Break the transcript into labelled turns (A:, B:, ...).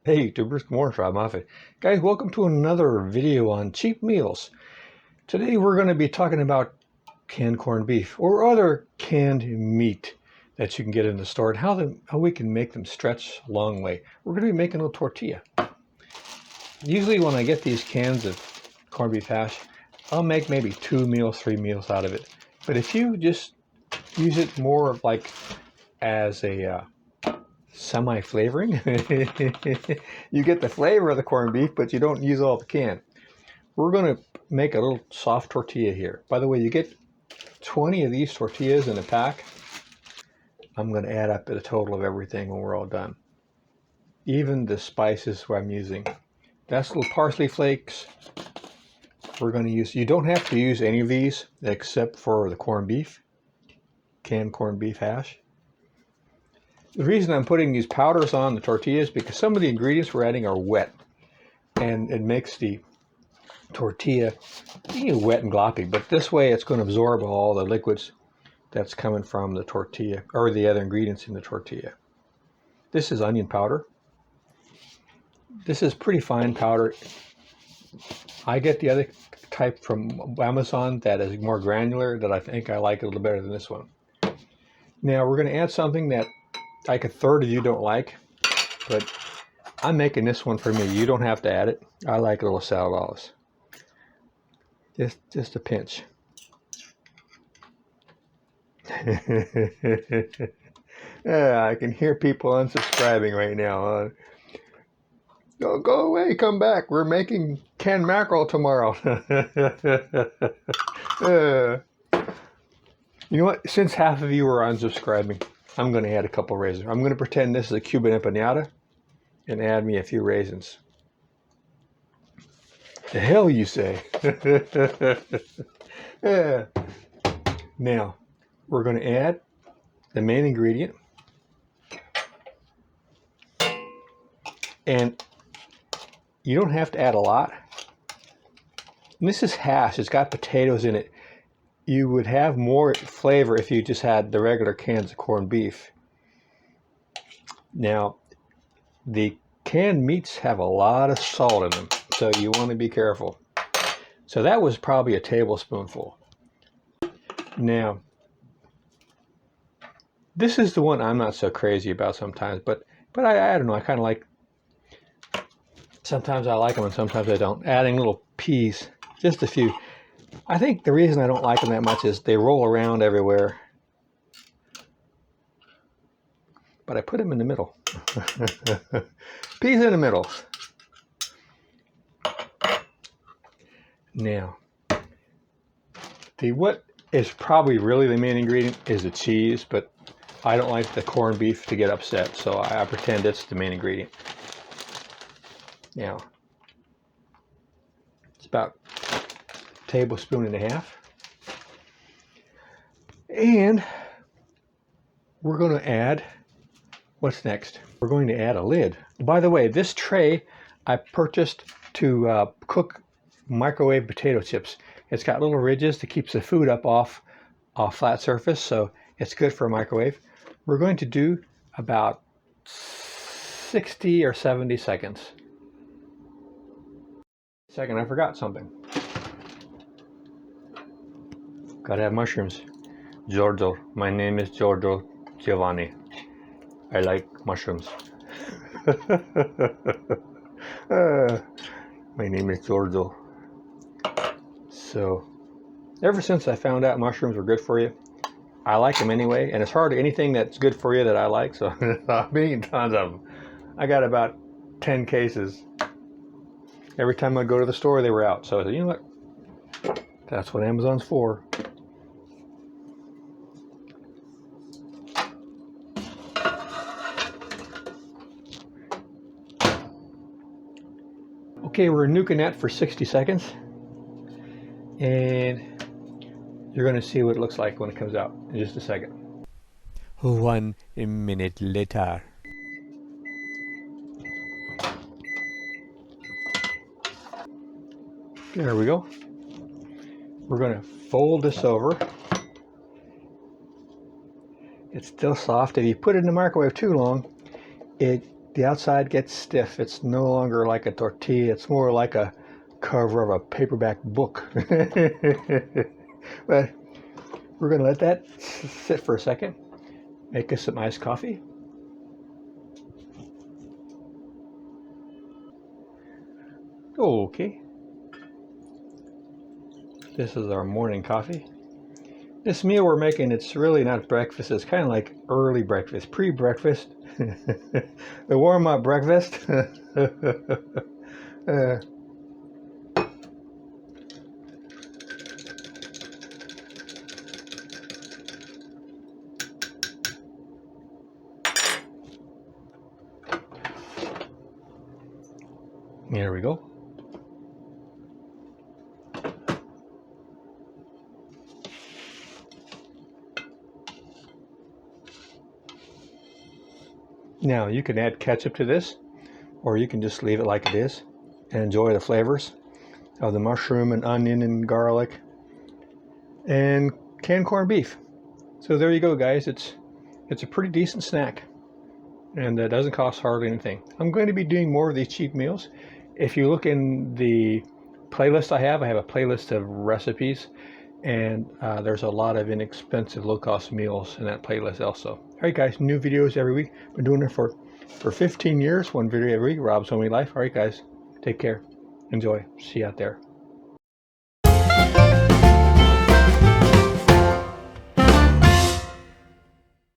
A: Hey YouTubers, good morning, Robb Moffat. Guys, welcome to another video on cheap meals. Today we're going to be talking about canned corned beef or other canned meat that you can get in the store and how we can make them stretch a long way. We're going to be making a little tortilla. Usually when I get these cans of corned beef hash, I'll make maybe 2 meals, 3 meals out of it. But if you just use it more of like as a semi-flavoring. You get the flavor of the corned beef, but you don't use all the can. We're going to make a little soft tortilla here. By the way, you get 20 of these tortillas in a pack. I'm going to add up the total of everything when we're all done. Even the spices what I'm using. That's little parsley flakes. We're going to use, you don't have to use any of these except for the corned beef, canned corned beef hash. The reason I'm putting these powders on the tortillas is because some of the ingredients we're adding are wet, and it makes the tortilla wet and gloppy, but this way it's going to absorb all the liquids that's coming from the tortilla or the other ingredients in the tortilla. This is onion powder. This is pretty fine powder. I get the other type from Amazon that is more granular that I think I like a little better than this one. Now we're going to add something that like a third of you don't like, but I'm making this one for me. You don't have to add it. I like a little salad olives. Just a pinch. Yeah, I can hear people unsubscribing right now. Go away, come back. We're making canned mackerel tomorrow. You know what? Since half of you are unsubscribing, I'm going to add a couple raisins. I'm going to pretend this is a Cuban empanada and add me a few raisins. The hell you say? Yeah. Now, we're going to add the main ingredient. And you don't have to add a lot. And this is hash. It's got potatoes in it. You would have more flavor if you just had the regular cans of corned beef. Now, the canned meats have a lot of salt in them, so you want to be careful. So that was probably a tablespoonful. Now, this is the one I'm not so crazy about sometimes, but I don't know, I kind of like, sometimes I like them and sometimes I don't. Adding little peas, just a few. I think the reason I don't like them that much is they roll around everywhere. But I put them in the middle. Peas in the middle. Now, what is probably really the main ingredient is the cheese, but I don't like the corned beef to get upset, so I pretend it's the main ingredient. Now, it's about a tablespoon and a half. And we're going to add, what's next? We're going to add a lid. By the way, this tray I purchased to cook microwave potato chips. It's got little ridges that keeps the food up off a flat surface, so it's good for a microwave. We're going to do about 60 or 70 seconds. Second, I forgot something. Gotta have mushrooms. Giorgio, my name is Giorgio Giovanni. I like mushrooms. My name is Giorgio. So, ever since I found out mushrooms were good for you, I like them anyway, and it's hardly anything that's good for you that I like, so I'm eating tons of them. I got about 10 cases. Every time I go to the store, they were out. So I said, you know what? That's what Amazon's for. Okay, we're nuking that for 60 seconds. And you're going to see what it looks like when it comes out in just a second. 1 minute later. There we go. We're going to fold this over. It's still soft. If you put it in the microwave too long, the outside gets stiff. It's no longer like a tortilla. It's more like a cover of a paperback book. But we're going to let that sit for a second. Make us some iced coffee. Okay. This is our morning coffee. This meal we're making, it's really not breakfast. It's kind of like early breakfast, pre-breakfast. The warm-up breakfast. Here we go. Now you can add ketchup to this, or you can just leave it like it is and enjoy the flavors of the mushroom and onion and garlic and canned corned beef. So there you go, guys. It's a pretty decent snack, and it doesn't cost hardly anything. I'm going to be doing more of these cheap meals. If you look in the playlist I have a playlist of recipes, and there's a lot of inexpensive low-cost meals in that playlist also. All right, guys, new videos every week. Been doing it for 15 years, one video every week. Robb's Homey Life. All right, guys, take care. Enjoy. See you out there.